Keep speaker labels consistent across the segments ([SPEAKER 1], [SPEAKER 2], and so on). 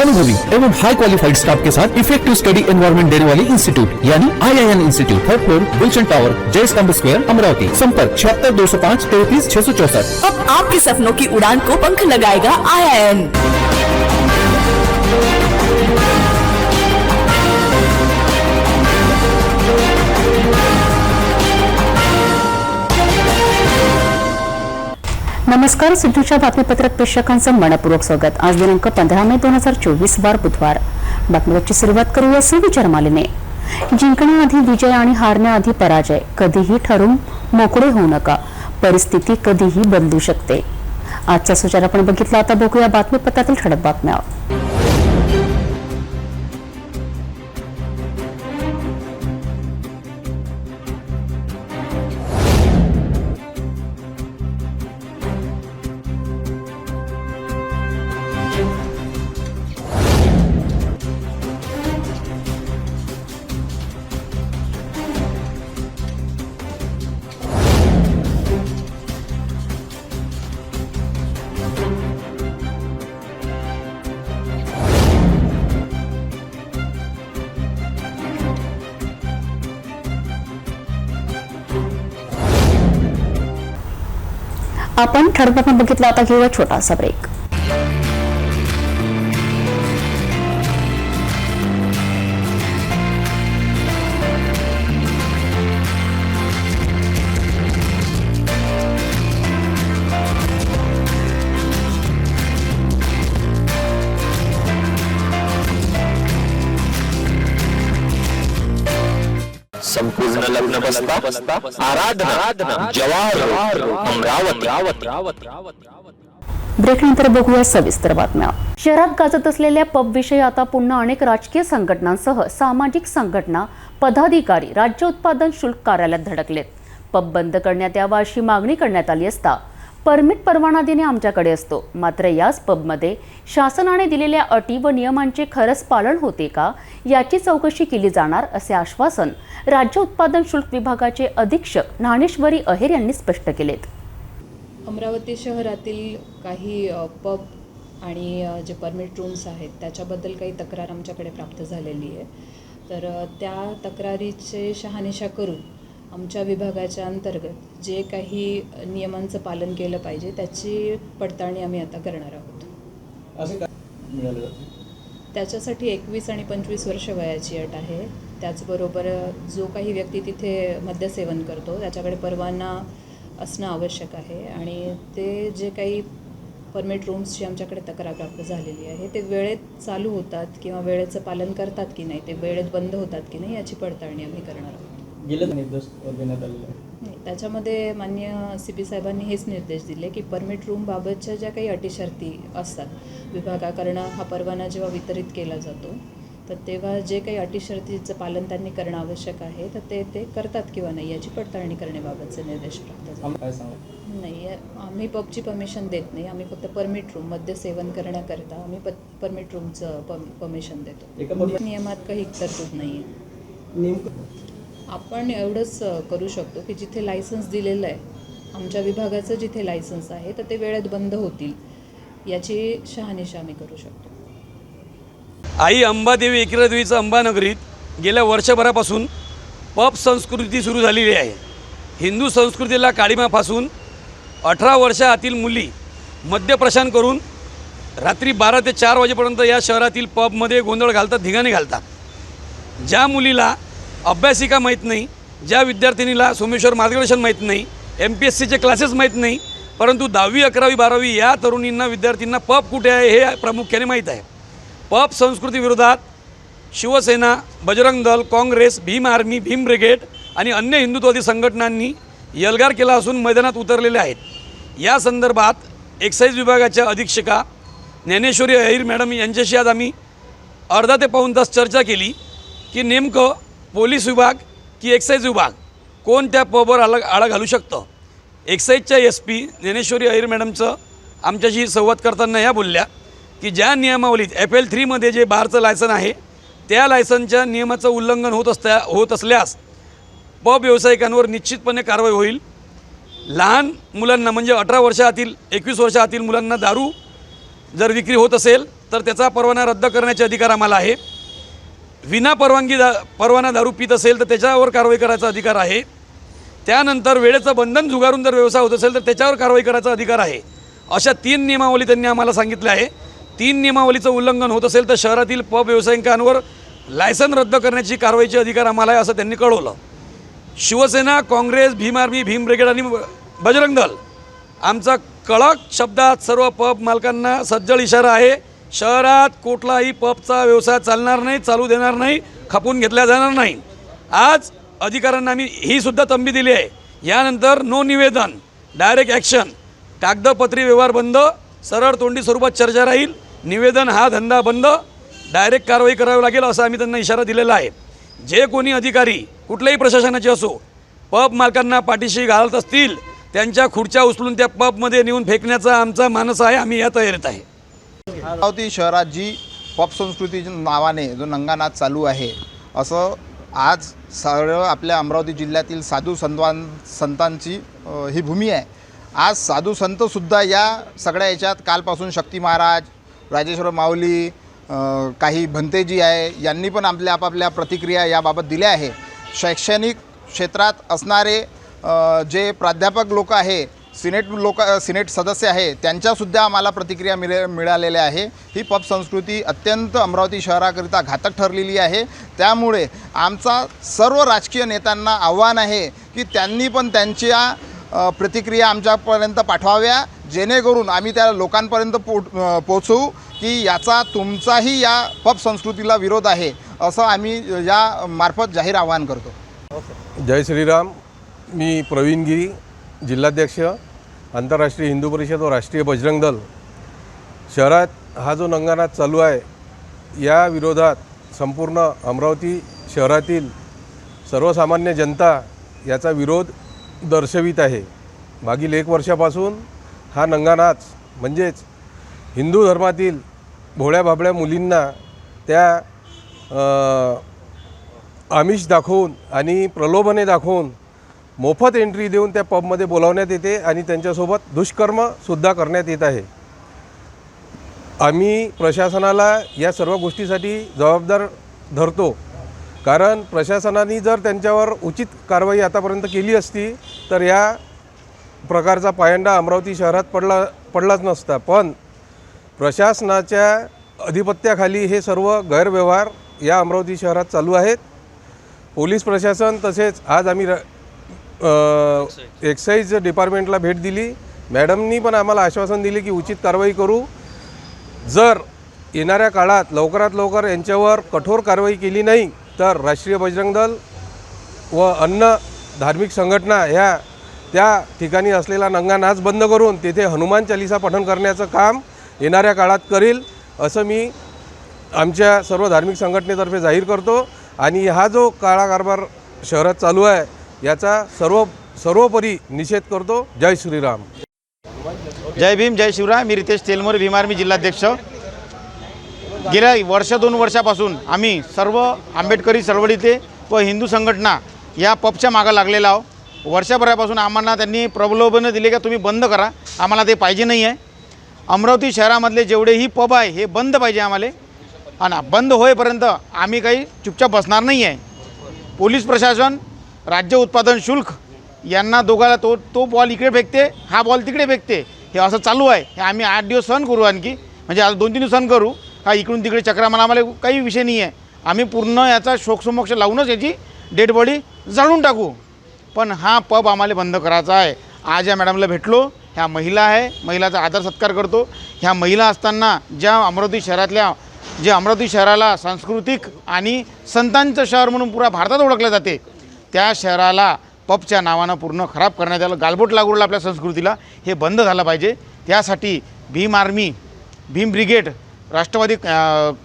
[SPEAKER 1] अनुभवी एवं हाई qualified staff के साथ इफेक्टिव स्टडी एनवायरमेंट देने वाली इंस्टीट्यूट यानी IIN institute, third floor, Gulshan tower, Jai Stambh square, Amravati. संपर्क 76 205 33 664।
[SPEAKER 2] अब आपके सपनों की उड़ान को पंख लगाएगा IIN।
[SPEAKER 3] नमस्कार, सिद्धूच्या बातमीपत्रात प्रेक्षकांचं मनपूर्वक स्वागत। आज दिनांक 15 मे 2024 वार बुधवार। बातमीची सुरुवात करूया सुविचारमालेने। जिंकण्याआधी विजय आणि हारण्याआधी पराजय, कधीही ठरून मोकळे होऊ नका, परिस्थिती कधीही बदलू शकते। आजचा सुचार आपण बघितला, आता बघूया बातमीपत्रातील ठळक बातम्या। आपण ठळक बातम्या बघितला, आता घेऊया छोटासा ब्रेक।
[SPEAKER 4] संपूर्ण लग्न बसता आराधना जवाहर अमरावती।
[SPEAKER 3] ब्रेकनंतर बघूया सविस्तर बातम्या। शहरात गाजत असलेल्या पब विषयी आता पुन्हा अनेक राजकीय संघटनांसह सामाजिक संघटना, पदाधिकारी राज्य उत्पादन शुल्क कार्यालयात धडकलेत। पब बंद करण्यात यावा अशी मागणी करण्यात आली असता परमिट परवाना देणे आमच्याकडे असतो, मात्र याच पबमध्ये शासनाने दिलेल्या अटी व नियमांचे खरंच पालन होते का याची चौकशी केली जाणार असे आश्वासन राज्य उत्पादन शुल्क विभागाचे अधीक्षक ज्ञानेश्वरी अहेर यांनी स्पष्ट केलेत।
[SPEAKER 5] अमरावती शहरातील काही पब आणि जे परमिट रूम्स आहेत त्याच्याबद्दल काही तक्रार आमच्याकडे प्राप्त झालेली आहे, तर त्या तक्रारीचे शहानिशा करून आमच्या विभागाच्या अंतर्गत जे काही नियमांचं पालन केलं पाहिजे त्याची पडताळणी आम्ही आता करणार आहोत।
[SPEAKER 6] असं काय मिळालं?
[SPEAKER 5] त्याच्यासाठी 21 आणि 25 वर्ष वयाची अट आहे। त्याचबरोबर जो काही व्यक्ती तिथे मद्यसेवन करतो त्याच्याकडे परवाना असणं आवश्यक आहे आणि ते जे काही परमिट रूम्सची आमच्याकडे तक्रार प्राप्त झालेली आहे ते वेळेत चालू होतात किंवा वेळेचं पालन करतात की नाही, ते वेळेत बंद होतात की नाही याची पडताळणी आम्ही करणार आहोत।
[SPEAKER 6] गेलं निर्देश देण्यात आलेला
[SPEAKER 5] नाही, त्याच्यामध्ये माननीय CP साहेबांनी हेच निर्देश दिले की परमिट रूम बाबतच्या ज्या काही अटी शर्ती असतात विभागाकडनं हा परवाना जेव्हा वितरित केला जातो तर तेव्हा जे काही अटी शर्तीचं पालन त्यांनी करणं आवश्यक आहे तर ते करतात किंवा नाही याची पडताळणी करण्याबाबतचे निर्देश प्राप्त झाले।
[SPEAKER 6] काय सांगा?
[SPEAKER 5] नाही, आम्ही पबची परमिशन देत नाही, आम्ही फक्त परमिट रूम मध्ये सेवन करण्याकरता आम्ही परमिट रूमचं परमिशन देतो। नियमात काही तरतूद नाही आहे।
[SPEAKER 6] नेमकं
[SPEAKER 5] आपण एवढंच करू शकतो की जिथे लायसन्स दिलेलं आहे आमच्या विभागाचं जिथे लायसन्स आहे तर ते वेळेत बंद होतील याची शहानिशा आम्ही करू शकतो।
[SPEAKER 7] आई अंबादेवी एकरादेवीचं अंबानगरीत गेल्या वर्षभरापासून पब संस्कृती सुरू झालेली आहे। हिंदू संस्कृतीला काळीमा फासून 18 वर्षातील मुली मद्यप्रशान करून रात्री 12 ते 4 वाजेपर्यंत या शहरातील पबमध्ये गोंधळ घालतात, धिंगाणे घालतात। ज्या मुलीला अभ्यासिका माहीत नाही, ज्या विद्यार्थिनीला सोमेश्वर मार्गदर्शन माहीत नाही, MPSCचे क्लासेस माहीत नाही, परंतु 10वी 11वी 12वी या तरुणींना विद्यार्थ्यांना पब कुठे आहे हे प्रामुख्याने माहीत आहे। Pub संस्कृतीविरोधात Shiv Sena, Bajrang Dal, Congress, Bhim army, Bhim brigade आणि अन्य हिंदुत्ववादी संघटनांनी एल्गार केला असून मैदानात उतरलेले आहेत। या संदर्भात एक्साईज विभागाच्या अधीक्षका ज्ञानेश्वरी अहिर मॅडम यांच्याशी आज आम्ही अर्धा ते पाऊण तास चर्चा केली की नेमकं पोलीस विभाग की एक्साईज विभाग कोण त्या पबवर आळा घालू शकतं। एक्साईजच्या SP ज्ञानेश्वरी अहिर मॅडमचं आमच्याशी संवाद करताना या बोलल्या की ज्या नियमावलीत FL3 मध्ये जे बारचं लायसन आहे त्या लायसनच्या नियमाचं उल्लंघन होत असल्यास पब व्यावसायिकांवर निश्चितपणे कारवाई होईल। लहान मुलांना म्हणजे 18 वर्षातील 21 वर्षातील मुलांना दारू जर विक्री होत असेल तर त्याचा परवाना रद्द करण्याचे अधिकार आम्हाला आहे. विना परवाना दारू पित असेल तर त्याच्यावर कारवाई करायचा अधिकार आहे. त्यानंतर वेळेचं बंधन झुगारून जर व्यवसाय होत असेल तर त्याच्यावर कारवाई करायचा अधिकार आहे. अशा 3 नियमावली त्यांनी आम्हाला सांगितल्या आहे. 3 नियमावलीचं उल्लंघन होत असेल तर शहरातील पब व्यावसायिकांवर लायसन रद्द करण्याची कारवाईचे अधिकार आम्हाला आहे असं त्यांनी कळवलं. शिवसेना, काँग्रेस, भीम आर्मी, भीम ब्रिगेड आणि बजरंग दल आमचा कडक शब्दात सर्व पब मालकांना सज्जड इशारा आहे. शहरात कुठलाही पबचा व्यवसाय चालणार नाही, चालू देणार नाही, खपून घेतला जाणार नाही. आज अधिकाऱ्यांना आम्ही ही सुद्धा तंबी दिली आहे. यानंतर नो निवेदन, डायरेक्ट ॲक्शन, कागदपत्री व्यवहार बंद, सरळ तोंडी स्वरूपात चर्चा राहील. निवेदन हा धंदा बंद, डायरेक्ट कारवाई करावी लागेल असा आम्ही त्यांना इशारा दिलेला आहे. जे कोणी अधिकारी कुठल्याही प्रशासनाचे असो पब मालकांना पाठीशी घालत असतील त्यांच्या खुर्च्या उचलून त्या पबमध्ये नेऊन फेकण्याचा आमचा मानस आहे. आम्ही या तयारीत आहे.
[SPEAKER 8] अमरावती शहरात जी पॉप संस्कृती नावाने जो नंगानाच चालू आहे, असं आज सर्व आपल्या अमरावती जिल्ह्यातील साधू संतांची ही भूमी आहे. आज साधू संतसुद्धा या सगळ्या याच्यात कालपासून शक्ती महाराज, राजेश्वर माऊली, काही भंतेजी आहे, यांनी पण आपापल्या प्रतिक्रिया याबाबत दिल्या आहे. शैक्षणिक क्षेत्रात असणारे जे प्राध्यापक लोक आहे, सिनेट सदस्य आहे, त्यांच्यासुद्धा आम्हाला प्रतिक्रिया मिळालेल्या आहे. ही पब संस्कृती अत्यंत अमरावती शहराकरिता घातक ठरलेली आहे. त्यामुळे आमचा सर्व राजकीय नेत्यांना आव्हान आहे की त्यांनी पण त्यांच्या प्रतिक्रिया आमच्यापर्यंत पाठवाव्या, जेणेकरून आम्ही त्या लोकांपर्यंत पोचवू की याचा तुमचाही या पब संस्कृतीला विरोध आहे, असं आम्ही या मार्फत जाहीर आवाहन करतो.
[SPEAKER 9] जय श्रीराम. मी प्रवीण गिरी, जिल्हाध्यक्ष, आंतरराष्ट्रीय हिंदू परिषद व राष्ट्रीय बजरंग दल. शहरात हा जो नंगानाच चालू आहे या विरोधात संपूर्ण अमरावती शहरातील सर्वसामान्य जनता याचा विरोध दर्शवित आहे. मागील 1 वर्षापासून हा नंगानाच म्हणजेच हिंदू धर्मातील भोळ्या भाबड्या मुलींना त्या आमिष दाखवून आणि प्रलोभने दाखवून मोफत एंट्री देऊन त्या पबमध्ये बोलावण्यात येते आणि त्यांच्यासोबत दुष्कर्मसुद्धा करण्यात येत आहे. आम्ही प्रशासनाला या सर्व गोष्टीसाठी जबाबदार धरतो, कारण प्रशासनाने जर त्यांच्यावर उचित कारवाई आतापर्यंत केली असती तर या प्रकारचा पायंडा अमरावती शहरात पडलाच नसता. पण प्रशासनाच्या अधिपत्याखाली हे सर्व गैरव्यवहार या अमरावती शहरात चालू आहेत. पोलीस प्रशासन तसेच आज आम्ही एक्साईज डिपार्टमेंटला भेट दिली. मॅडमनी पण आम्हाला आश्वासन दिले की उचित कारवाई करू. जर येणाऱ्या काळात लवकरात लवकर यांच्यावर कठोर कारवाई केली नाही तर राष्ट्रीय बजरंग दल व अन्य धार्मिक संघटना ह्या त्या ठिकाणी असलेला नंगानाच बंद करून तेथे हनुमान चालिसा पठण करण्याचं काम येणाऱ्या काळात करील, असं मी आमच्या सर्व धार्मिक संघटनेतर्फे जाहीर करतो. आणि हा जो काळा कारभार शहरात चालू आहे याचा सर्वोपरी निषेध करतो. जय श्रीराम.
[SPEAKER 10] जय भीम, जय शिवराय. मी रितेश तेलमोरे, भीम आर्मी जिल्हाध्यक्ष. गेल्या 1-2 वर्षापासून आम्ही सर्व आंबेडकरी चळवळीतले व हिंदू संघटना या पबच्या मागं लागलेला आहोत. वर्षभरापासून आम्हाला त्यांनी प्रलोभनं दिले का तुम्ही बंद करा, आम्हाला ते पाहिजे नाही आहे. अमरावती शहरामधले जेवढेही पब आहे हे बंद पाहिजे आम्हाला, आणि बंद होईपर्यंत आम्ही काही चुपचाप बसणार नाही आहे. पोलीस प्रशासन, राज्य उत्पादन शुल्क यांना दोघाला तो बॉल इकडे फेकते, हा बॉल तिकडे फेकते, हे असं चालू आहे. हे आम्ही 8 दिवस सहन करू, आणखी म्हणजे आज 2-3 दिवस सहन करू. हा इकडून तिकडे चक्रा मला आम्हाला काही विषय नाही आहे. आम्ही पूर्ण याचा शोकसमोक्ष लावूनच याची डेड बॉडी जाळून टाकू. पण हा पब आम्हाला बंद करायचा आहे. आज या मॅडमला भेटलो, ह्या महिला आहे, महिलाचा आदर सत्कार करतो. ह्या महिला असताना ज्या अमरावती शहराला सांस्कृतिक आणि संतांचं शहर म्हणून पुरा भारतात ओळखलं जाते, त्या शहराला पबच्या नावानं पूर्ण खराब करण्यात आलं, गालबोट लागू आपल्या संस्कृतीला. हे बंद झालं पाहिजे. त्यासाठी भीम आर्मी, भीम ब्रिगेड, राष्ट्रवादी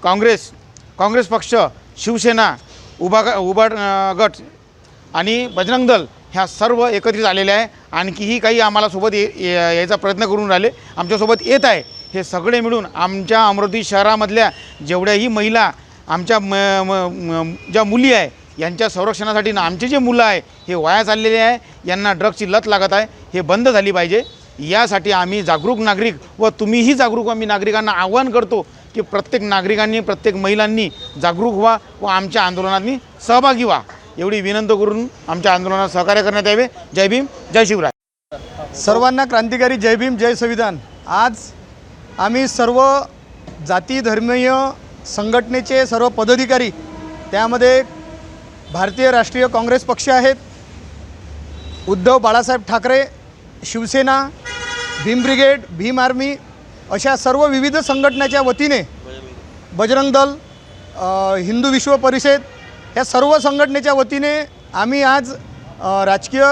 [SPEAKER 10] काँग्रेस पक्ष, शिवसेना, उभाट गट आणि बजरंग दल ह्या सर्व एकत्रित आलेले आहे. आणखीही काही आम्हाला सोबत यायचा प्रयत्न करून राहिले, आमच्यासोबत येत आहे. हे सगळे मिळून आमच्या अमरावती शहरामधल्या जेवढ्याही महिला, आमच्या ज्या मुली आहे यांच्या संरक्षणासाठी ना आमचे जे मुलं आहे हे वाया चाललेले आहे, यांना ड्रग्सची लत लागत आहे, हे बंद झाली पाहिजे. यासाठी आम्ही जागरूक नागरिक व तुम्हीही जागरूक आम्ही नागरिकांना आवाहन करतो की प्रत्येक नागरिकांनी, प्रत्येक महिलांनी जागरूक व्हा व आमच्या आंदोलनांनी सहभागी व्हा एवढी विनंती करून आमच्या आंदोलनात सहकार्य करण्यात यावे. जय भीम, जय शिवराय.
[SPEAKER 11] सर्वांना क्रांतिकारी जय भीम, जय संविधान. आज आम्ही सर्व जाती धर्मीय संघटनेचे सर्व पदाधिकारी, त्यामध्ये भारतीय राष्ट्रीय काँग्रेस पक्ष आहेत, उद्धव बाळासाहेब ठाकरे, शिवसेना, भीम ब्रिगेड, भीम आर्मी अशा सर्व विविध संघटनेच्या वतीने, बजरंग दल, हिंदू विश्व परिषद या सर्व संघटनेच्या वतीने आम्ही आज राजकीय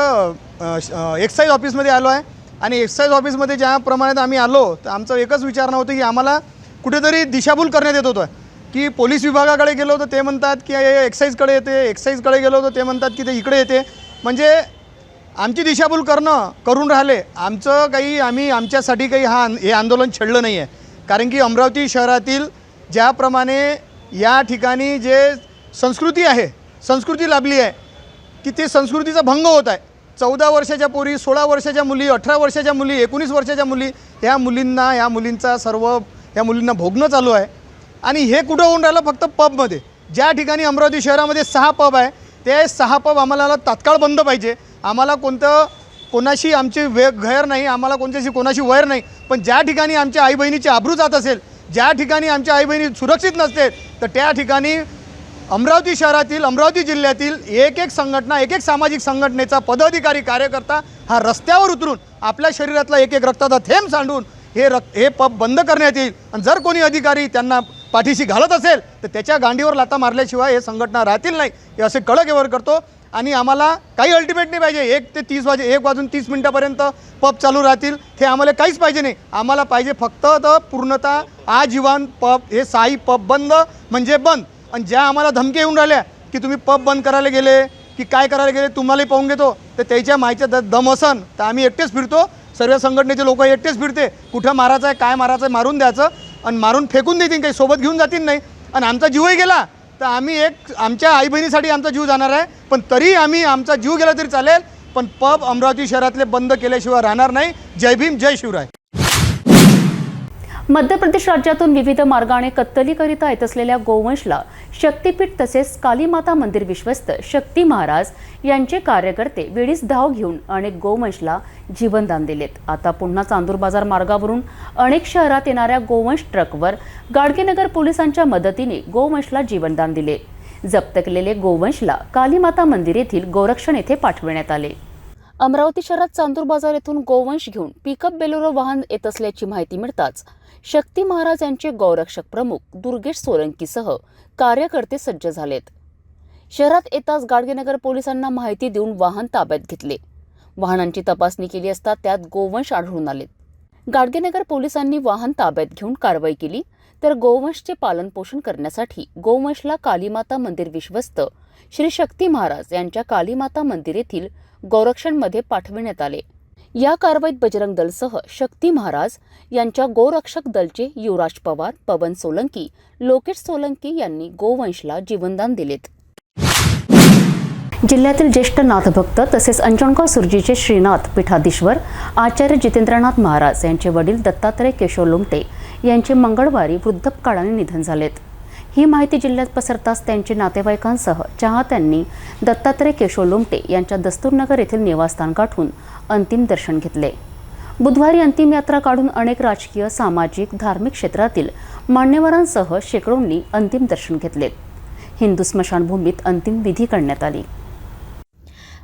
[SPEAKER 11] एक्साईज ऑफिसमध्ये आलो आहे. आणि एक्साईज ऑफिसमध्ये ज्या प्रमाणात आम्ही आलो तर आमचं एकच विचार नव्हतं की आम्हाला कुठेतरी दिशाभूल करण्यात येत होतं की पोलीस विभागाकडे गेलो तर ते म्हणतात की हे एक्साईजकडे येते, एक्साईजकडे गेलो तर ते म्हणतात की ते इकडे येते. म्हणजे आमची दिशाभूल करून राहिले. आमचं काही आमच्यासाठी काही हे आंदोलन छेडलं नाही आहे. कारण की अमरावती शहरातील ज्याप्रमाणे या ठिकाणी जे संस्कृती आहे, संस्कृती लाभली आहे की ते संस्कृतीचा भंग होत आहे. 14 वर्षाच्या पोरी, 16 वर्षाच्या मुली, 18 वर्षाच्या मुली, 19 वर्षाच्या मुली, या मुलींना भोगणं चालू आहे. आणि हे कुठं होऊन राहिलं? फक्त पबमध्ये. ज्या ठिकाणी अमरावती शहरामध्ये 6 पब आहे, ते 6 पब आम्हाला तात्काळ बंद पाहिजे. आम्हाला कोणाशी आमची गैर नाही, आम्हाला कोणाशी वैर नाही. पण ज्या ठिकाणी आमच्या आई बहिणीची आबरू जात असेल, ज्या ठिकाणी आमच्या आई बहिणी सुरक्षित नसते, तर त्या ठिकाणी अमरावती शहरातील, अमरावती जिल्ह्यातील एक संघटना, एक सामाजिक संघटनेचा पदाधिकारी, कार्यकर्ता हा रस्त्यावर उतरून आपल्या शरीरातला एक रक्ताचा थेंब सांडून हे पब बंद करण्यात येईल. आणि जर कोणी अधिकारी त्यांना पाठीशी घालत असेल तर त्याच्या गांडीवर लाथा मारल्याशिवाय हे संघटना राहतील नाही, हे असे कडक व्यवहार करतो. आणि आम्हाला काही अल्टिमेट नाही पाहिजे. 1 वाजून 30 मिनिटापर्यंत पब चालू राहतील, हे आम्हाला काहीच पाहिजे नाही. आम्हाला पाहिजे फक्त पूर्णतः आजीवन पब, हे 6 पब बंद म्हणजे बंद. आणि ज्या आम्हाला धमकी येऊन राहिल्या की तुम्ही पब बंद करायला गेले की काय करायला गेले, तुम्हालाही पाहून घेतो, तर त्याच्या माहितीचा दम असन तर आम्ही एकटेच फिरतो. सर्व संघटनेचे लोक एकटेच फिरते. कुठं मारायचं आहे, काय मारायचं आहे, मारून द्यायचं आणि मारून फेकून देतील, काही सोबत घेऊन जातील नाही. आणि आमचा जीवही गेला तर आम्ही आमच्या आई बहिणीसाठी आमचा जीव जाणार आहे, पण तरी आमचा जीव गेला तरी चालेल, पण पब अमरावती शहरातले बंद केल्याशिवाय राहणार नाही. जय भीम, जय शिवराय.
[SPEAKER 3] मध्य प्रदेश राज्यातून विविध मार्गाने कत्तलीकरिता येत असलेल्या गोवंशला शक्तीपीठ तसेच कालीमाता मंदिर विश्वस्त शक्ती महाराज यांचे कार्यकर्ते वेळीच धाव घेऊन अनेक गोवंशला जीवनदान दिलेत. आता पुन्हा चांदूर बाजार मार्गावरून अनेक शहरात येणाऱ्या गोवंश ट्रकवर गाडगेनगर पोलिसांच्या मदतीने गोवंशला जीवनदान दिले. जप्त केलेले गोवंशला कालीमाता मंदिर येथील गोरक्षण येथे पाठविण्यात आले. अमरावती शहरात चांदूर बाजार येथून गोवंश घेऊन पिकअप बेलोरो वाहन येत असल्याची माहिती मिळताच शक्ती महाराज यांचे गौरक्षक प्रमुख दुर्गेश सोलंकीसह कार्यकर्ते सज्ज झालेत. शहरात येताच गाडगेनगर पोलिसांना माहिती देऊन वाहन ताब्यात घेतले. वाहनांची तपासणी केली असता त्यात गोवंश आढळून आलेत. गाडगेनगर पोलिसांनी वाहन ताब्यात घेऊन कारवाई केली, तर गोवंशचे पालनपोषण करण्यासाठी गोवंशला कालीमाता मंदिर विश्वस्त श्री शक्ती महाराज यांच्या कालीमाता मंदिर येथील गोरक्षणमध्ये पाठविण्यात आले. या कारवाईत बजरंग दलसह शक्ती महाराज यांच्या गोरक्षक दलचे युवराज पवार, पवन सोलंकी, लोकेश सोलंकी यांनी गोवंशला जीवनदान दिलेत. जिल्ह्यातील ज्येष्ठ नाथभक्त तसेच अंजनगाव सुरजीचे श्रीनाथ पीठाधीश्वर आचार्य जितेंद्रनाथ महाराज यांचे वडील दत्तात्रय केशव लोमटे यांचे मंगळवारी वृद्धपकाळाने निधन झालेत. ही माहिती जिल्ह्यात पसरताच त्यांच्या नातेवाईकांसह चाहत्यांनी दत्तात्रय केशव लोमटे यांच्या दस्तूरनगर येथील निवासस्थान गाठून अंतिम दर्शन घेतले. बुधवारी अंतिम यात्रा काढून अनेक राजकीय, सामाजिक, धार्मिक क्षेत्रातील मान्यवरांसह शेकडोंनी अंतिम दर्शन घेतले. हिंदू स्मशानभूमीत अंतिम विधी करण्यात आली.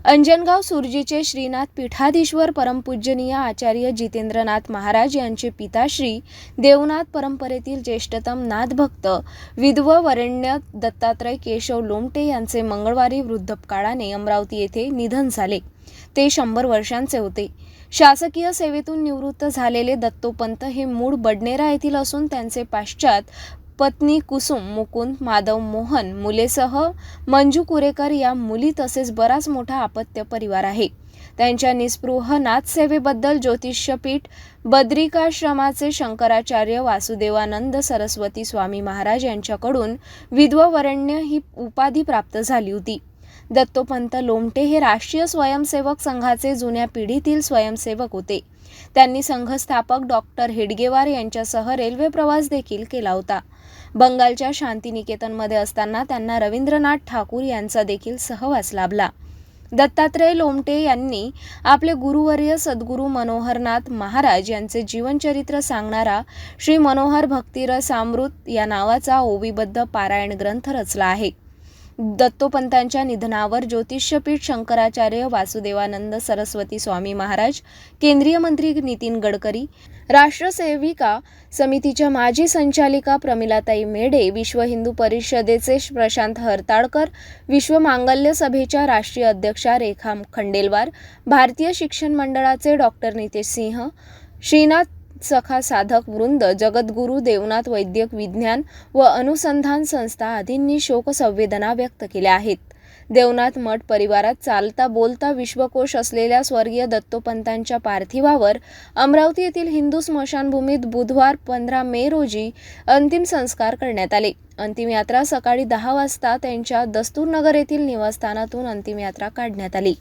[SPEAKER 12] अंजनगाव सुरजीचे श्रीनाथ पीठाधीश्वर परमपूजनीय आचार्य जितेंद्रनाथ महाराज यांचे पिताश्री देवनाथ परंपरेतील ज्येष्ठतम नाथभक्त विधववरेण्य दत्तात्रय केशव लोमटे यांचे मंगळवारी वृद्धपकाळाने अमरावती येथे निधन झाले. ते 100 वर्षांचे होते. शासकीय सेवेतून निवृत्त झालेले दत्तोपंत हे मूळ बडनेरा येथील असून त्यांचे पाश्चात पत्नी कुसुम, मुकुंद, माधव, मोहन, मुलेसह मंजू कुरेकर या मुली तसेच बराच मोठा अपत्य परिवार आहे. त्यांच्या निस्पृह नाथसेवेबद्दल ज्योतिष्यपीठ बद्रिकाश्रमाचे शंकराचार्य वासुदेवानंद सरस्वती स्वामी महाराज यांच्याकडून विधववरेण्य ही उपाधी प्राप्त झाली होती. दत्तोपंत लोमटे हे राष्ट्रीय स्वयंसेवक संघाचे जुन्या पिढीतील स्वयंसेवक होते. त्यांनी संघस्थापक डॉक्टर हेडगेवार यांच्यासह रेल्वे प्रवास देखील केला होता. बंगालच्या शांतिनिकेतनमध्ये असताना त्यांना रवींद्रनाथ ठाकूर यांचा देखील सहवास लाभला. दत्तात्रय लोमटे यांनी आपले गुरुवर्य सद्गुरू मनोहरनाथ महाराज यांचे जीवनचरित्र सांगणारा श्री मनोहर भक्तिरसामृत या नावाचा ओवीबद्ध पारायण ग्रंथ रचला आहे. दत्तोपंतांच्या निधनावर ज्योतिष्यपीठ शंकराचार्य वासुदेवानंद सरस्वती स्वामी महाराज, केंद्रीय मंत्री नितीन गडकरी, राष्ट्रसेविका समितीच्या माजी संचालिका प्रमिलाताई मेढे, विश्व हिंदू परिषदेचे प्रशांत हरताळकर, विश्व मांगल्य सभेच्या राष्ट्रीय अध्यक्षा रेखा खंडेलवार, भारतीय शिक्षण मंडळाचे डॉक्टर नितेश सिंह, श्रीनाथ सखा साधक वृंद, जगद्गुरू देवनाथ वैद्यक विज्ञान व अनुसंधान संस्था आदींनी शोकसंवेदना व्यक्त केल्या आहेत. देवनाथ मठ परिवारात चालता बोलता विश्वकोश असलेल्या स्वर्गीय दत्तोपंतांच्या पार्थिवावर अमरावती येथील हिंदू स्मशानभूमीत बुधवार 15 मे रोजी अंतिम संस्कार करण्यात आले. अंतिम यात्रा सकाळी 10 वाजता त्यांच्या दस्तूरनगर येथील निवासस्थानातून अंतिम यात्रा काढण्यात आली.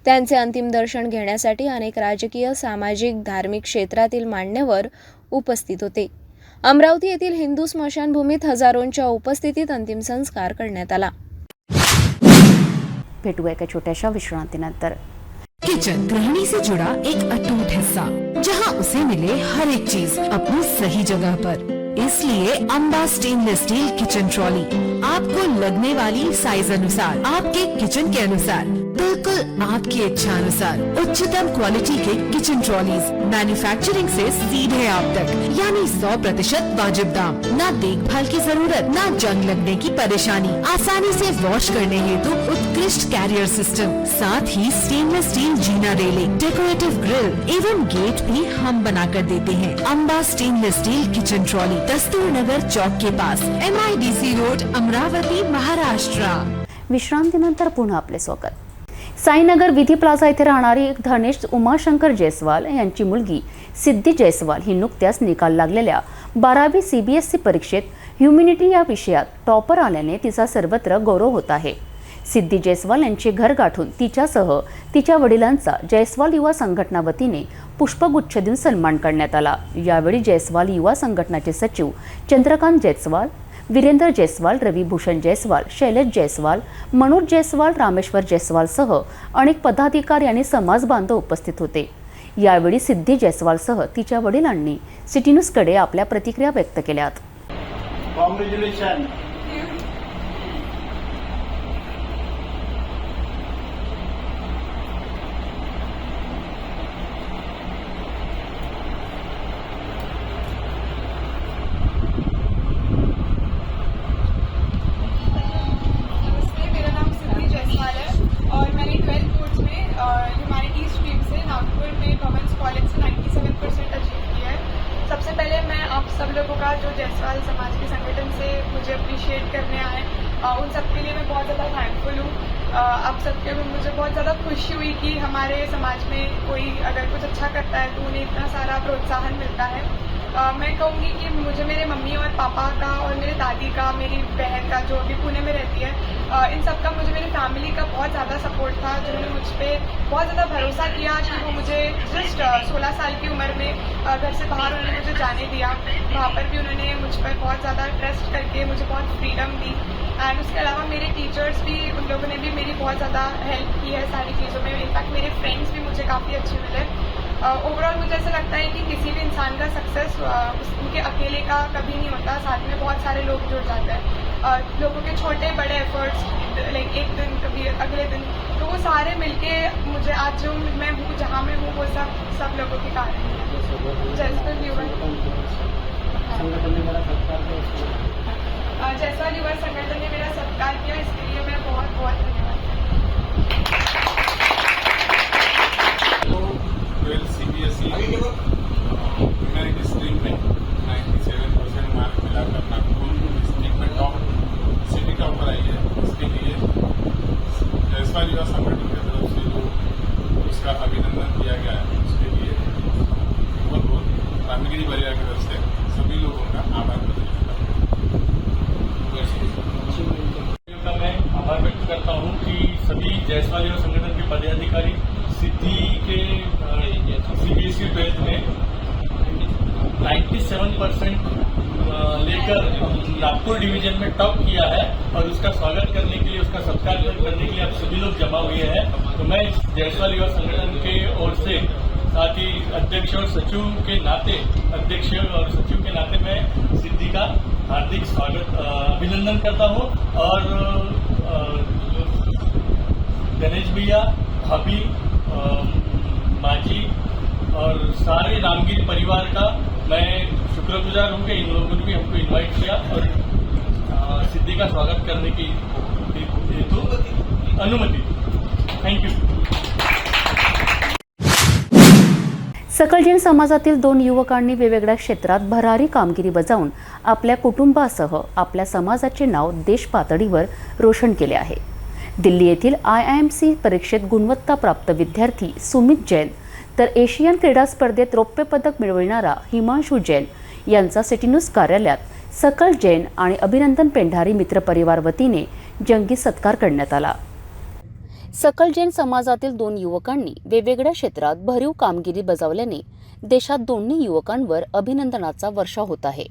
[SPEAKER 12] त्यांचे अंतिम दर्शन घेण्यासाठी अनेक राजकीय, सामाजिक, धार्मिक क्षेत्रातील मान्यवर उपस्थित होते. अमरावती येथील हिंदू स्मशानभूमीत हजारोंच्या उपस्थितीत अंतिम संस्कार करण्यात आला.
[SPEAKER 3] भेटूया एका छोट्याशा विश्रांतीनंतर.
[SPEAKER 2] किचन गृहिणी से जुड़ा एक अटूट हिस्सा, जहां उसे मिले हर एक चीज अपनी सही जगह पर. इसलिए Amba stainless steel kitchen trolley आपको लगने वाली साइज अनुसार, आपके किचन के अनुसार, बिल्कुल आपकी इच्छा अनुसार उच्चतम क्वालिटी के किचन ट्रॉलीज मैन्युफैक्चरिंग से सीधे आप तक, यानी 100% वाजिब दाम, ना देखभाल की जरूरत, ना जंग लगने की परेशानी, आसानी से वॉश करने हेतु उत्कृष्ट कैरियर सिस्टम, साथ ही स्टेनलेस स्टील जीना रेलिंग, डेकोरेटिव ग्रिल एवं गेट भी हम बना कर देते हैं. Amba stainless steel kitchen trolley, Dastur Nagar Chowk के पास, MIDC रोड, अमरावती, महाराष्ट्र.
[SPEAKER 3] विश्रांतीनंतर पुन्हा आपले स्वागत. साईनगर विधी प्लाझा येथे राहणारी धनेश उमाशंकर जयस्वाल यांची मुलगी सिद्धी जयस्वाल ही नुकत्याच निकाल लागलेल्या 12वी CBSE परीक्षेत ह्युमॅनिटी या विषयात टॉपर आल्याने तिचा सर्वत्र गौरव होत आहे. सिद्धी जयस्वाल यांचे घर गाठून तिच्यासह तिच्या वडिलांचा जयस्वाल युवा संघटना वतीने पुष्पगुच्छ देऊन सन्मान करण्यात आला. यावेळी जयस्वाल युवा संघटनाचे सचिव चंद्रकांत जयस्वाल, वीरेंद्र जयस्वाल, रविभूषण जयस्वाल, शैलेश जयस्वाल, मनोज जयस्वाल, रामेश्वर जयस्वाल सह अनेक पदाधिकारी आणि समाज बांधव उपस्थित होते. यावेळी सिद्धी जयस्वालसह तिच्या वडिलांनी सिटी न्यूजकडे आपल्या प्रतिक्रिया व्यक्त केल्यात.
[SPEAKER 10] कॉंग्रॅच्युलेशन.
[SPEAKER 13] सब लोगों का जो जयस्वाल समाज के संगठन से मुझे अप्रिशिएट करने आए, उन सब के लिए मैं बहुत ज़्यादा थैंकफुल हूँ. आप सबके में मुझे बहुत ज़्यादा खुशी हुई कि हमारे समाज में कोई अगर कुछ अच्छा करता है तो उन्हें इतना सारा प्रोत्साहन मिलता है. मैं कहूँगी कि मुझे मेरे मम्मी और पापा का और मेरे दादी का, मेरी बहन का जो अभी पुणे में रहती है, इन सब का, मुझे मेरी फैमिली का बहुत ज़्यादा सपोर्ट था, जिन्होंने मुझ पर बहुत ज़्यादा भरोसा किया कि वो मुझे जस्ट 16 साल की उम्र में घर से बाहर उन्होंने मुझे जाने दिया. वहाँ पर भी उन्होंने मुझ पर बहुत ज़्यादा ट्रस्ट करके मुझे बहुत फ्रीडम दी. एंड उसके अलावा मेरे टीचर्स भी, उन लोगों ने भी मेरी बहुत ज़्यादा हेल्प की है सारी चीज़ों में. इनफैक्ट मेरे फ्रेंड्स भी मुझे काफ़ी अच्छे मिले. ओवरऑल मुझे ऐसा लगता है कि किसी भी इंसान का सक्सेस उनके अकेले का कभी नहीं होता, साथ में बहुत सारे लोग जुड़ जाते हैं. लोगों के छोटे बड़े एफर्ट्स, लाइक एक दिन कभी अगले दिन, तो वो सारे मिलके मुझे आज जो मैं हूँ, जहाँ मैं हूँ, वो सब लोगों के कारण है. जयस्वाल युवा संगठन ने मेरा सत्कार किया, इसके लिए मैं बहुत बहुत धन्यवाद.
[SPEAKER 14] CBSE ह्यूमैनिटी स्ट्रीम में 97% मार्क मिलाकर नागपुर डिस्ट्रिक्ट में टॉप सिटी टॉपर आई है. इसके लिए जयस्वाल युवा संगठन की तरफ से जो उसका अभिनंदन किया गया है, उसके लिए बहुत रामगिरी परिवार की तरफ से सभी लोगों का आभार प्रकट करता हूँ. मैं आभार व्यक्त करता हूँ
[SPEAKER 6] जायसवाल युवा संगठन के पदाधिकारी सिद्धि के CBSE 12th में 97% लेकर नागपुर डिवीजन में टॉप किया है और उसका स्वागत करने के लिए, उसका सत्कार करने के लिए आप सभी लोग जमा हुए हैं। तो मैं जायसवाल युवा संगठन के ओर से, साथ ही अध्यक्ष और सचिव के नाते, अध्यक्ष और सचिव के नाते मैं सिद्धि का हार्दिक स्वागत अभिनंदन करता हूं। और गणेश भैया, भाभी, माजी और सारे रामगिरी परिवार का मैं शुक्रगुजार हूं कि इन लोगों ने भी हमको इनवाइट किया और सिद्धि का स्वागत करने की हेतु अनुमति। Thank you.
[SPEAKER 3] सकल जैन समाजातील 2 युवकांनी वेगवेगळ्या क्षेत्रात भरारी कामगिरी बजावून आपल्या कुटुंबासह आपल्या समाजाचे नाव देश पातळीवर रोशन केले आहे। दिल्ली येथील IIMC परीक्षेत गुणवत्ता प्राप्त विद्यार्थी सुमित जैन तर एशियन क्रीडा स्पर्धेत रौप्य पदक मिळविणारा हिमांशू जैन यांचा सिटी न्यूज कार्यालयात सकल जैन आणि अभिनंदन पेंढारी मित्र परिवार वतीने जंगी सत्कार करण्यात आला। सकल जैन समाजातील 2 युवकांनी वेगवेगळ्या क्षेत्रात भरीव कामगिरी बजावल्याने देशात दोन्ही युवकांवर अभिनंदनाचा वर्षाव होत आहे।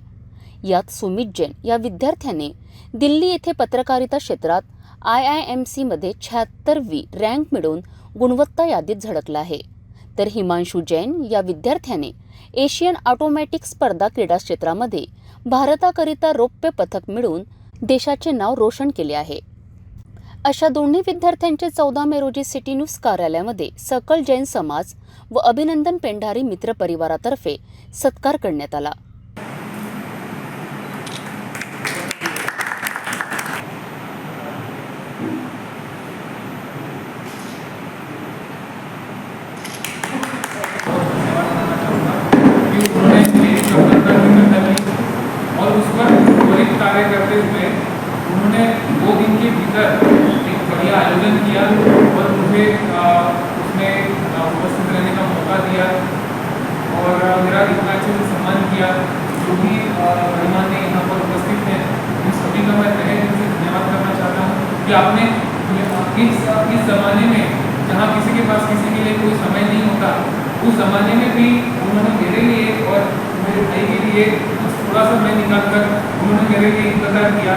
[SPEAKER 3] यात सुमित जैन या विद्यार्थ्याने दिल्ली येथे पत्रकारिता क्षेत्रात IIMC मध्ये 76वी रँक मिळवून गुणवत्ता यादीत झळकला आहे, तर हिमांशू जैन या विद्यार्थ्याने एशियन ऑटोमॅटिक स्पर्धा क्रीडा क्षेत्रामध्ये भारताकरिता रौप्य पदक मिळवून देशाचे नाव रोशन केले आहे। अशा दोन्ही विद्यार्थ्यांचे 14 मे रोजी सिटी न्यूज कार्यालयामध्ये सकल जैन समाज व अभिनंदन पेंढारी मित्र परिवारातर्फे सत्कार करण्यात आला।
[SPEAKER 15] और उस पर त्वरित कार्य करते हुए उन्होंने 2 दिन के भीतर एक बढ़िया आयोजन किया और मुझे उसमें उपस्थित रहने का मौका दिया और मेरा इतना अच्छे से सम्मान किया। जो भी मेहमान ने यहाँ पर उपस्थित हैं, इन सभी का मैं तहे दिल से धन्यवाद करना चाहता हूँ कि आपने इस ज़माने में जहाँ किसी के पास किसी के लिए कोई समय नहीं होता, उस ज़माने में भी उन्होंने मेरे लिए और मेरे भाई के लिए थोड़ा सा समय निकाल कर उन्होंने मेरे लिए इंतजार किया।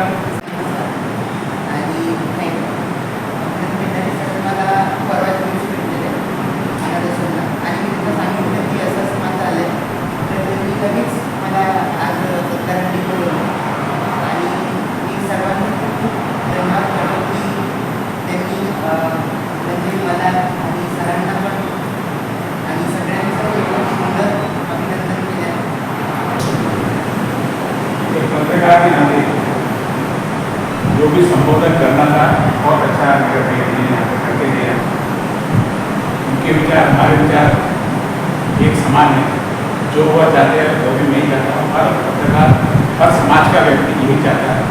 [SPEAKER 14] पत्रकार के नाते जो भी संबोधन करना था बहुत अच्छा करके दिया। उनके विचार हमारे विचार एक समान है। जो हुआ चाहते हैं वो भी मैं चाहता हूँ। हर पत्रकार, हर समाज का व्यक्ति यही चाहता है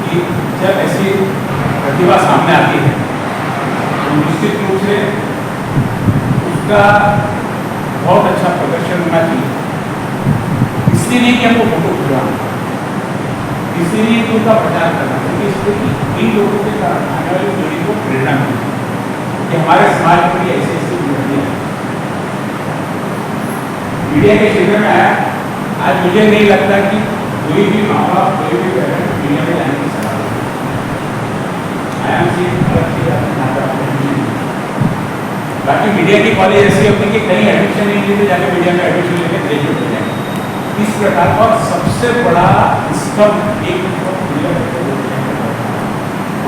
[SPEAKER 14] कि जब ऐसी प्रतिभा सामने आती है तो निश्चित रूप से उसका बहुत अच्छा प्रदर्शन होना चाहिए। इसलिए नहीं कि हमको फोटो खिंचवाना, इसीलिए कि उनका प्रचार करना चाहिए, इसलिए कि इन लोगों के कारण आने वाली पीढ़ी को प्रेरणा मिले कि हमारे समाज में भी ऐसे ऐसे मीडिया है। मीडिया के क्षेत्र में आया, आज मुझे नहीं लगता कि कोई भी माँ बाप, कोई भी पेरेंट मीडिया में जाने की सलाह बाकी मीडिया की कॉलेज ऐसी होती है कि कहीं एडमिशन नहीं लेते, जाके मीडिया में एडमिशन लेके ग्रेजुएट हो जाए। इस प्रकार का सबसे बड़ा स्तंभ एक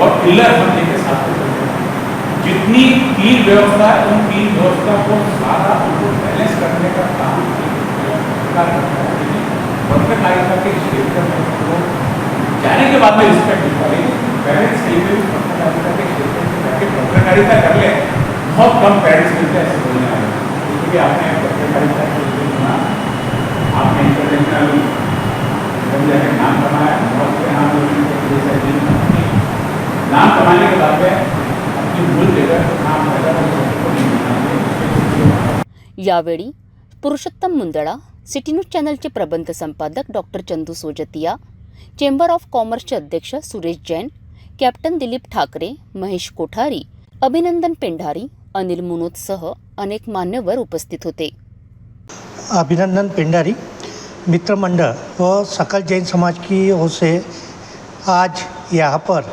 [SPEAKER 14] और पिलर हम लेके साथ चलते हैं। जितनी 3 व्यवस्था है, उन 3 व्यवस्था को सारा उनको बैलेंस करने का काम पत्रकारिता के क्षेत्र में जाने के बाद में रिस्पेक्ट मिलता है। पेरेंट्स कहीं भी पत्रकारिता के क्षेत्र में जाके पत्रकारिता कर ले, बहुत कम पेरेंट्स मिलते हैं ऐसे बोलने वाले, क्योंकि आपने पत्रकारिता के चुना, आपने इंटरनेशनल जाके नाम कमाया, बहुत से नाम कमाने के बाद में अपनी भूल देकर नाम पैदा कर।
[SPEAKER 3] यावेळी पुरुषोत्तम मुंदडा, सिटी न्यूज चॅनलचे प्रबंध संपादक doctor Chandu Sojatiya, chamber of कॉमर्सचे अध्यक्ष सुरेश जैन, कॅप्टन दिलीप ठाकरे, महेश कोठारी, अभिनंदन पेंढारी, अनिल मुनोतसह अनेक मान्यवर उपस्थित होते.
[SPEAKER 16] अभिनंदन पेंढारी, मित्र मंडल व सकल जैन समाज की ओर से आज यहाँ पर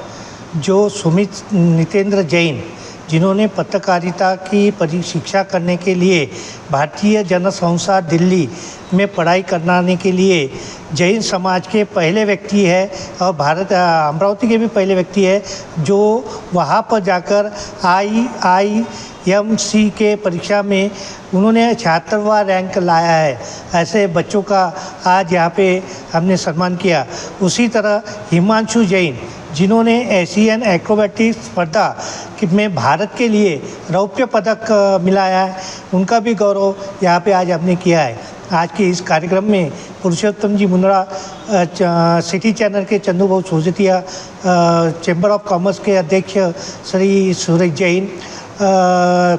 [SPEAKER 16] जो सुमित नितेंद्र जैन, जिन्होंने पत्रकारिता की शिक्षा करने के लिए भारतीय जनसंस्था दिल्ली में पढ़ाई कराने के लिए जैन समाज के पहले व्यक्ति है और अमरावती के भी पहले व्यक्ति है जो वहाँ पर जाकर IIMC के परीक्षा में उन्होंने 76वां रैंक लाया है. ऐसे बच्चों का आज यहाँ पे हमने सम्मान किया. उसी तरह हिमांशु जैन, जिन्होंने एशियन एक्रोबैटिक्स स्पर्धा में भारत के लिए रौप्य पदक मिलाया है, उनका भी गौरव यहाँ पे आज हमने किया है. आज के इस कार्यक्रम में पुरुषोत्तम जी मुंदड़ा, सिटी चैनल के चंदू भाऊ सोजतिया, चैम्बर ऑफ कॉमर्स के अध्यक्ष श्री सूरज जैन,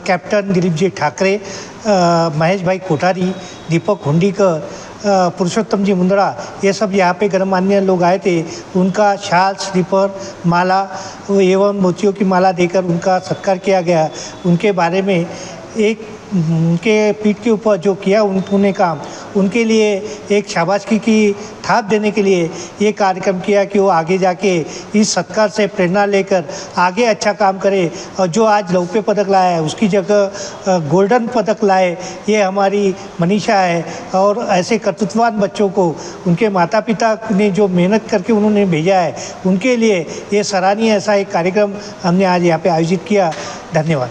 [SPEAKER 16] कैप्टन दिलीप जी ठाकरे, महेश भाई कोठारी, दीपक हुंडीकर, पुरुषोत्तम जी मुंदड़ा, ये सब यहाँ पे गणमान्य लोग आए थे. उनका शाल, स्लीपर, माला एवं मोतियों की माला देकर उनका सत्कार किया गया. उनके बारे में उनके पीठ के ऊपर जो किया उन्होंने काम, उनके लिए एक शाबाशी की थाप देने के लिए ये कार्यक्रम किया कि वो आगे जाके इस सत्कार से प्रेरणा लेकर आगे अच्छा काम करे और जो आज रौप्य पदक लाया है उसकी जगह गोल्डन पदक लाए. ये हमारी मनीषा है. और ऐसे कर्तृत्ववान बच्चों को उनके माता पिता ने जो मेहनत करके उन्होंने भेजा है, उनके लिए ये सराहनीय ऐसा एक कार्यक्रम हमने आज यहाँ पे आयोजित किया. धन्यवाद.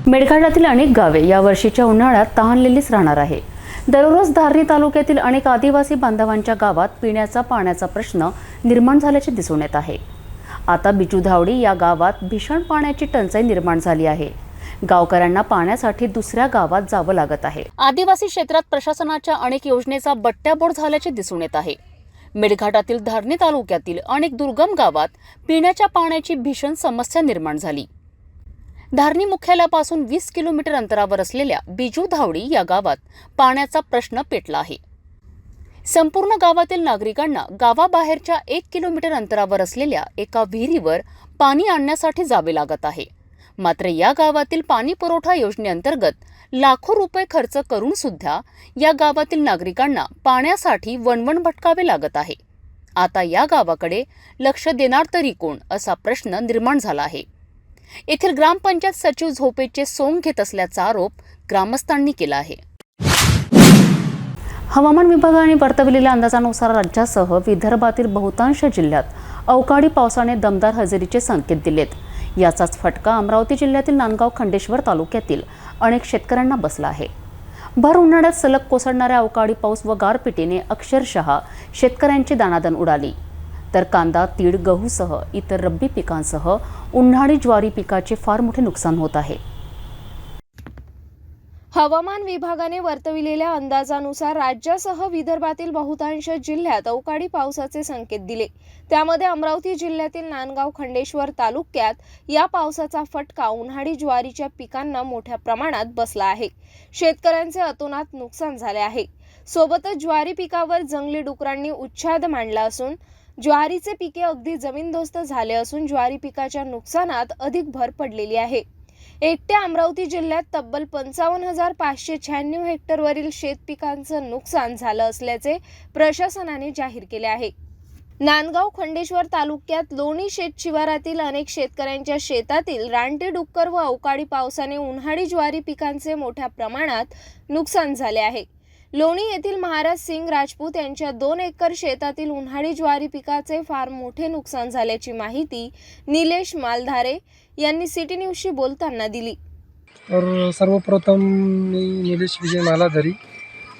[SPEAKER 3] मेळघाटातील अनेक गावे या वर्षीच्या उन्हाळ्यात तहानलेलीच राहणार आहे. दररोज धारणी तालुक्यातील अनेक आदिवासी बांधवांच्या गावात पिण्याचा पाण्याचा प्रश्न निर्माण झाल्याचे दिसून येत आहे. आता बिजूधावडी या गावात भीषण पाण्याची टंचाई निर्माण झाली आहे. गावकऱ्यांना पाण्यासाठी दुसऱ्या गावात जावं लागत आहे. आदिवासी क्षेत्रात प्रशासनाच्या अनेक योजनेचा बट्ट्याबोळ झाल्याचे दिसून येत आहे. मेळघाटातील धारणी तालुक्यातील अनेक दुर्गम गावात पिण्याच्या पाण्याची भीषण समस्या निर्माण झाली. धारणी मुख्यालयापासून 20 किलोमीटर अंतरावर असलेल्या बिजूधावडी या गावात पाण्याचा प्रश्न पेटला आहे. संपूर्ण गावातील नागरिकांना गावाबाहेरच्या 1 किलोमीटर अंतरावर असलेल्या एका विहिरीवर पाणी आणण्यासाठी जावे लागत आहे. मात्र या गावातील पाणी पुरवठा योजनेअंतर्गत लाखो रुपये खर्च करून सुद्धा या गावातील नागरिकांना पाण्यासाठी वणवण भटकावे लागत आहे. आता या गावाकडे लक्ष देणार तरी कोण असा प्रश्न निर्माण झाला आहे. येथील ग्रामपंचायत सचिव झोपेचे सोंग घेत असल्याचा आरोप ग्रामस्थांनी केला आहे. हवामान विभागाने वर्तवलेल्या अंदाजानुसार राज्यासह विदर्भातील बहुतांश जिल्ह्यात अवकाळी पावसाने दमदार हजेरीचे संकेत दिलेत. याचाच फटका अमरावती जिल्ह्यातील नांदगाव खंडेश्वर तालुक्यातील अनेक शेतकऱ्यांना बसला आहे. भर उन्हाळ्यात सलग कोसळणाऱ्या अवकाळी पाऊस व गारपिटीने अक्षरशः शेतकऱ्यांची दाणादाण उडाली. तर कांदा, तीळ, गहूसह इतर रब्बी पिकांसह उन्हाळी ज्वारी पिकाचे फार मोठे नुकसान होत आहे.
[SPEAKER 12] हवामान विभागाने वर्तविलेल्या अंदाजानुसार राज्यासह विदर्भातील बहुतांश जिल्ह्यात अवकाळी पावसाचे संकेत दिले. त्यामध्ये अमरावती जिल्ह्यातील नांदगाव खंडेश्वर तालुक्यात या पावसाचा फटका उन्हाळी ज्वारीच्या पिकांना मोठ्या प्रमाणात बसला आहे. शेतकऱ्यांचे अतोनात नुकसान झाले आहे. सोबतच ज्वारी पिकावर जंगली डुकरांनी उच्छाद मांडला असून ज्वारीचे पिके अगदी जमीनदोस्त झाले असून ज्वारी पिकाच्या नुकसानात अधिक भर पडलेली आहे. एकट्या अमरावती जिल्ह्यात तब्बल 55,596 हेक्टरवरील शेतपिकांचं नुकसान झालं असल्याचे प्रशासनाने जाहीर केले आहे. नांदगाव खंडेश्वर तालुक्यात लोणी शेत शिवारातील अनेक शेतकऱ्यांच्या शेतातील रानटी डुक्कर व अवकाळी पावसाने उन्हाळी ज्वारी पिकांचे मोठ्या प्रमाणात नुकसान झाले आहे. लोणी येथील महाराज सिंग राजपूत यांच्या 2 एकर शेतातील उन्हाळी ज्वारी पिकाचे फार मोठे नुकसान झाल्याची माहिती निलेश मालधारे यांनी सिटी न्यूजशी बोलताना दिली.
[SPEAKER 17] तर सर्वप्रथम मी निलेश विजय मालाधारी,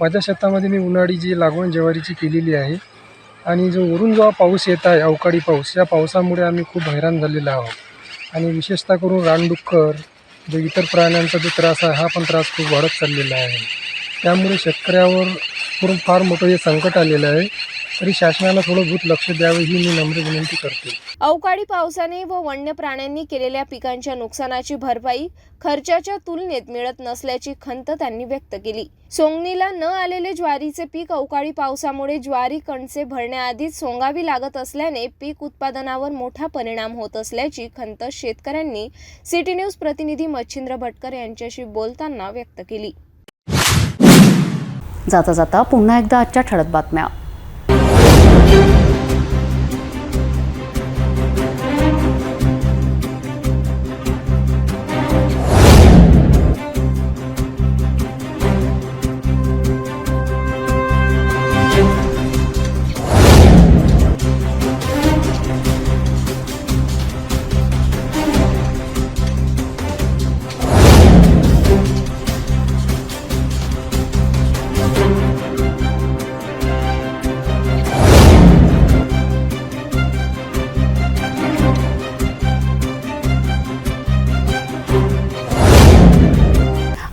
[SPEAKER 17] माझ्या शेतामध्ये मी उन्हाळी जी लागवण ज्वारीची केलेली आहे आणि जो वरून जेव्हा पाऊस येत आहे अवकाळी पाऊस, या पावसामुळे आम्ही खूप हैराण झालेलो आहोत आणि विशेषतः करून रानडुक्कर जो इतर प्राण्यांचा जो त्रास आहे हा पण त्रास खूप वाढत चाललेला आहे. त्यामुळे शेतकऱ्यावर फार मोठं हे संकट आलेलं आहे तरी शासनानं थोडं बहुत लक्ष द्यावे ही मी नम्र विनंती करते.
[SPEAKER 12] अवकाळी पावसाने व वन्य प्राण्यांनी केलेल्या पिकांच्या नुकसानाची भरपाई खर्चाच्या तुलनेत मिळत नसल्याची खंत त्यांनी व्यक्त केली. सोंगणीला न आलेले ज्वारीचे पीक अवकाळी पावसामुळे ज्वारी कणसे भरण्याआधीच सोंगावी लागत असल्याने पीक उत्पादनावर मोठा परिणाम होत असल्याची खंत शेतकऱ्यांनी सिटी न्यूज प्रतिनिधी मच्छिंद्र भटकर यांच्याशी बोलताना व्यक्त केली.
[SPEAKER 3] जाता जाता पुन्हा एकदा आजच्या ठळक बातम्या.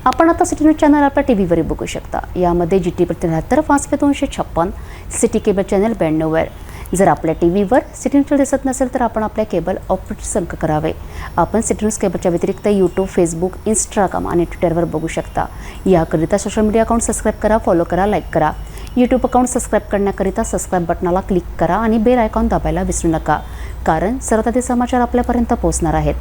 [SPEAKER 3] आपण आता सिटी न्यूज चॅनल आपल्या टीव्हीवर बघू शकता. यामध्ये GT 73 5/256, सिटी केबल चॅनल 92वर. जर आपल्या टीव्हीवर सिटी न्यूज दिसत नसेल तर आपण आपल्या केबल ऑपरेटर संपर्क करावे. आपण सिटी न्यूज केबलच्या व्यतिरिक्त यूट्यूब, फेसबुक, इंस्टाग्राम आणि ट्विटरवर बघू शकता. याकरिता सोशल मीडिया अकाउंट सबस्क्राईब करा, फॉलो करा, लाईक करा. यूट्यूब अकाउंट सबस्क्राईब करण्याकरिता सबस्क्राईब बटनाला क्लिक करा आणि बेल आयकॉन दाबायला विसरू नका, कारण सर्वताधी समाचार आपल्यापर्यंत पोहोचणार आहेत.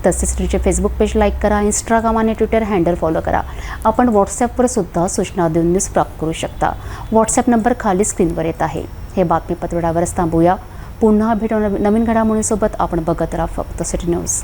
[SPEAKER 3] तसेच सिटीचे फेसबुक पेज लाईक करा, इंस्टाग्राम आणि ट्विटर हँडल फॉलो करा. आपण व्हॉट्सॲपवर सुद्धा सूचना देऊन न्यूज प्राप्त करू शकता. व्हॉट्सॲप नंबर खाली स्क्रीनवर येत आहे. हे बातमीपत्र थांबूया. पुन्हा भेटू नवीन घडामोडींसोबत. आपण बघत राहा फक्त सिटी न्यूज.